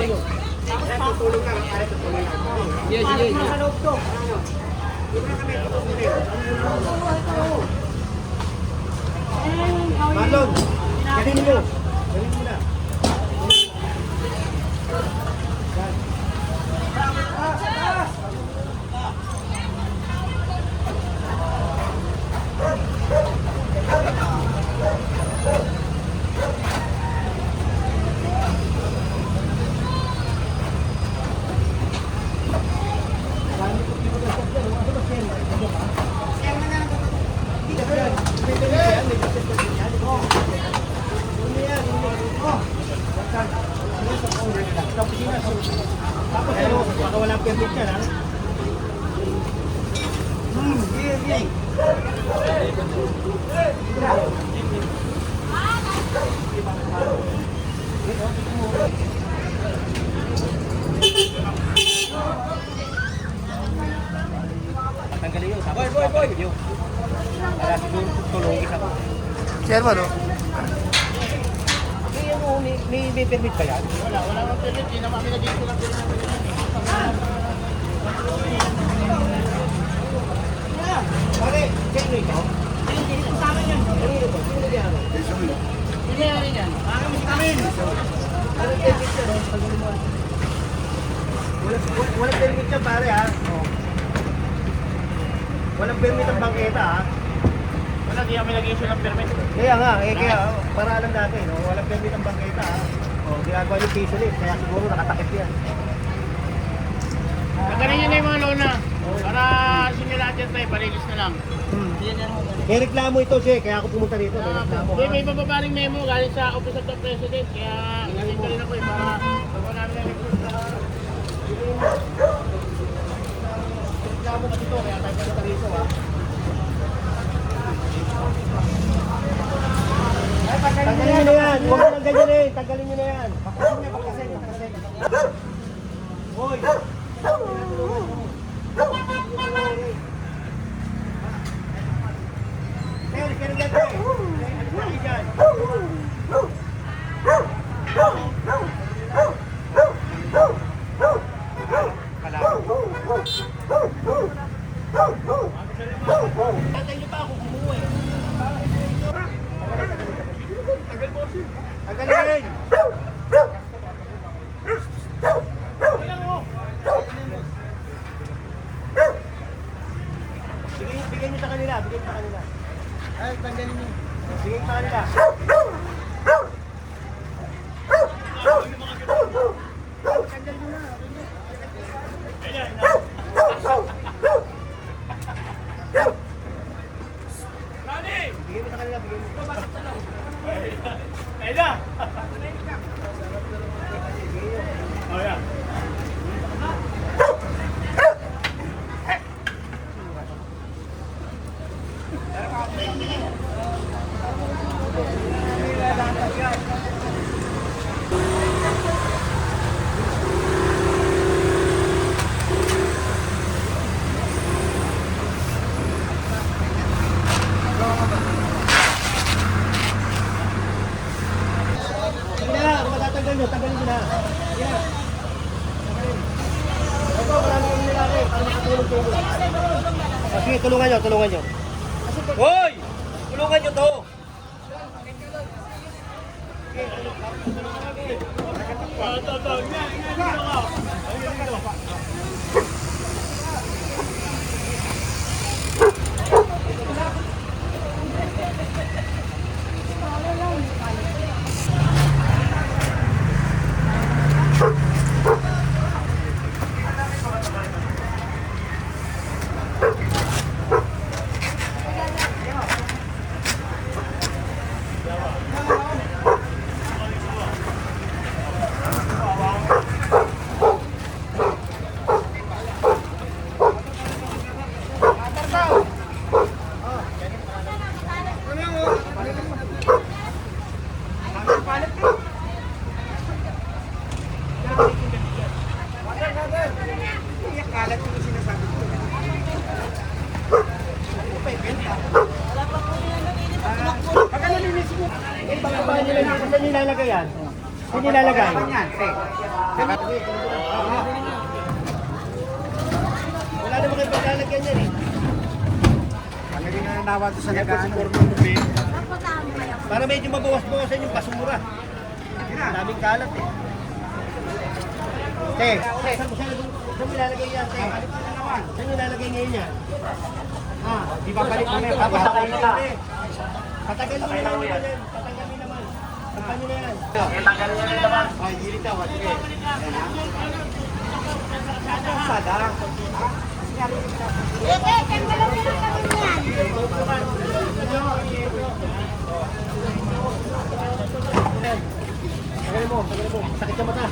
Tutulong lang, para tutulong lang. Sige, sige. Sa loob to. Marlon, galing mo. Galing mo na. Tapos ano, baka walang permit yan, ha? Sige. Tanggalin yun. Boy! Para siguro tulungin ako. Chairman, no? May permit ba yan? Wala nang permit. Hindi naman kami nag-issue ng permit. Pare, sino ito? Hindi sa amin yan. Kanino ba? Sino yan? Hindi yan yan. Amin! Walang permit yan, no? Walang permit yan, pare, ha? Walang permit ang bangketa, ha? Wala, hindi kami nag-issue ng permit. Kaya nga, kaya para alam natin, no? Walang permit ang bangketa, ha? Ginagawa yung piso lift, kaya siguro nakatakip yan. Nagaling nyo na yung mga lona. Para sinilahat yan tayo, palilis na lang. May reklamo ito, Che, kaya ako pumunta dito. May reklamo, ha? May bababaring memo galing sa Office of the President. Kaya nandito rin ako para pagka namin na-report sa... Reklamo ka dito, kaya tayo pumunta dito, ha? Tanggalin nyo na yan! Huwag mo nang ganyan, tanggalin nyo na yan! Pakasin. Hoy! Kaya dyan, tatay nyo pa ako kumuha eh. Tagalin! Bigyan nyo sa kanila, Ay, tanggalin nyo. Bigyan nyo sa kanila. Bigyan mo sa kanila, bigyan mo. Ayun na! Oh, yeah. Tagalin nyo na. Yan. Ito, marami kami nilaki para makatulong kayo. Sige, tulungan nyo. Hoy! Tulungan nyo to! Saan nilalagay yan? Saan nilalagay? Wala naman kayo paglalagyan yan eh. Palagi na nawa doon sa nag-ano. Para medyo mabawas-bawasan yung basura. Daming kalat eh. Te, saan nilalagay yan? Te, saan nilalagay ngayon yan? Di ba balik mo na yung Papasakay na lang. Patagal mo na lang yan. Patagal mo naman. Tapan nyo na yan. Ay, hindi ka. Sige. Sada. Tagal mo. Sakit sa mata.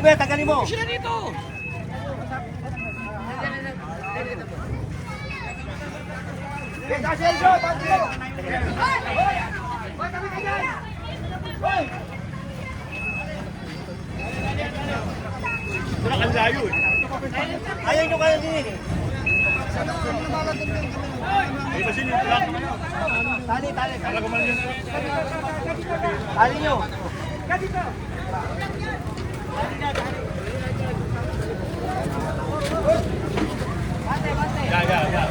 Tagalin mo. Sila dito! Wala kang layo eh. Ayaw nyo kaya din eh. Ay, kasi yung truck. Tali. Kala ko man yun. Tali nyo. Yeah.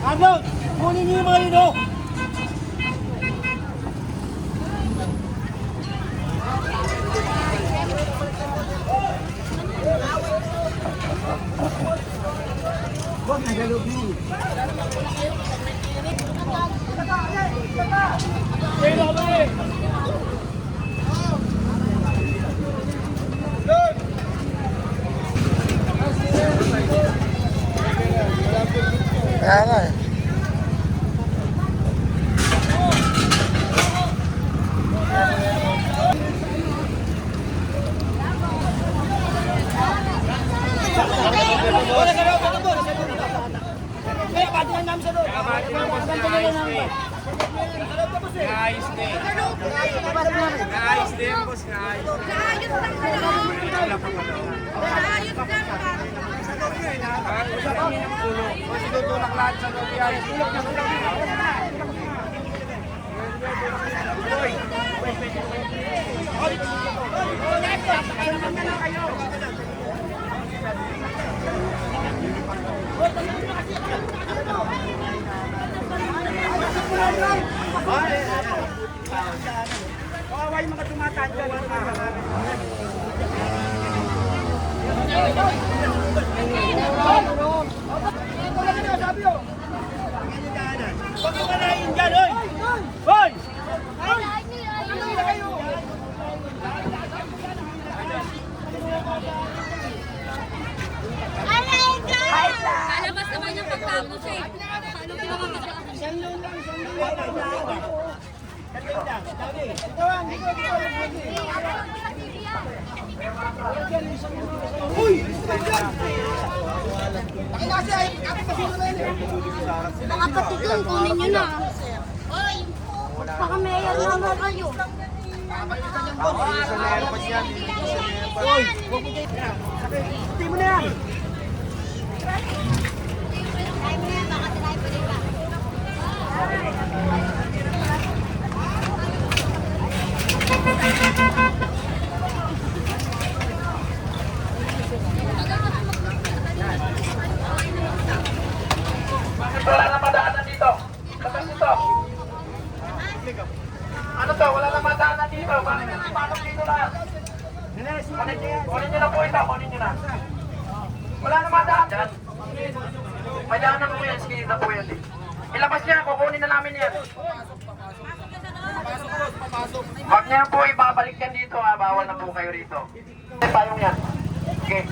Arnold, kunin nyo yung mga yun oh. Huwag nagalog mo. Kaya nga eh. Kawawa yung mga tumatanda. Huwag mo kalahin dyan, oy! Hoy! Mga kapatid yun, kunin nyo na. Baka mayor naman kayo. Hindi mo na yan. Wala na madaanan dito. Labas dito. Ano to? Wala na madaanan dito. Bakit pasok dito lahat? Kunin nyo na po ito. Kunin nyo na. Wala na madaanan. Madaanan po yan. Sige na po yan. Ilabas niya. Kukunin na namin yan. Huwag niya po ibabalik yan dito. Bawal na po kayo rito. Payong yan. Okay.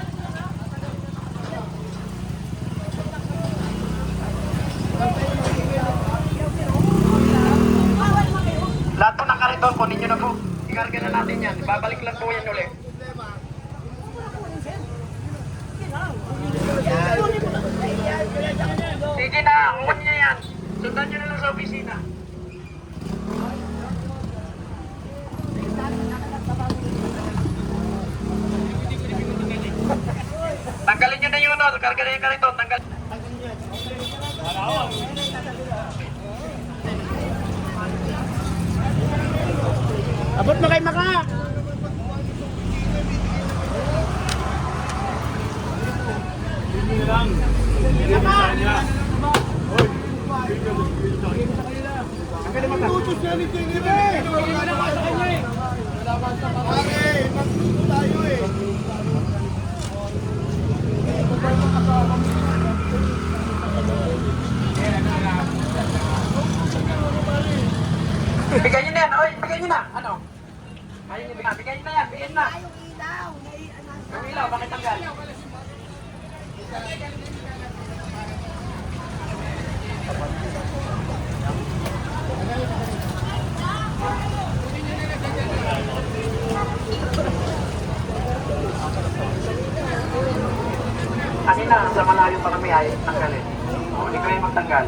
Lahat po ng kariton, kunin nyo na po. Ikarga na natin yan. Babalik lang po yan ulit. Sige na, kunin nyo yan. Sundan nyo na lang sa opisina. Tanggalin nyo na yung ano, karga na yung kariton. Tanggal. Abot mo kay Maka. Bigay nyo na yan. Oy, bigay nyo na. Ano? Ayun yung bigay. Bigay nyo na yan. Bigay nyo na. Yung ilaw, bakit tanggal? Kanina, sa malayo pa kami ay tanggalin. Hindi kayo magtanggal.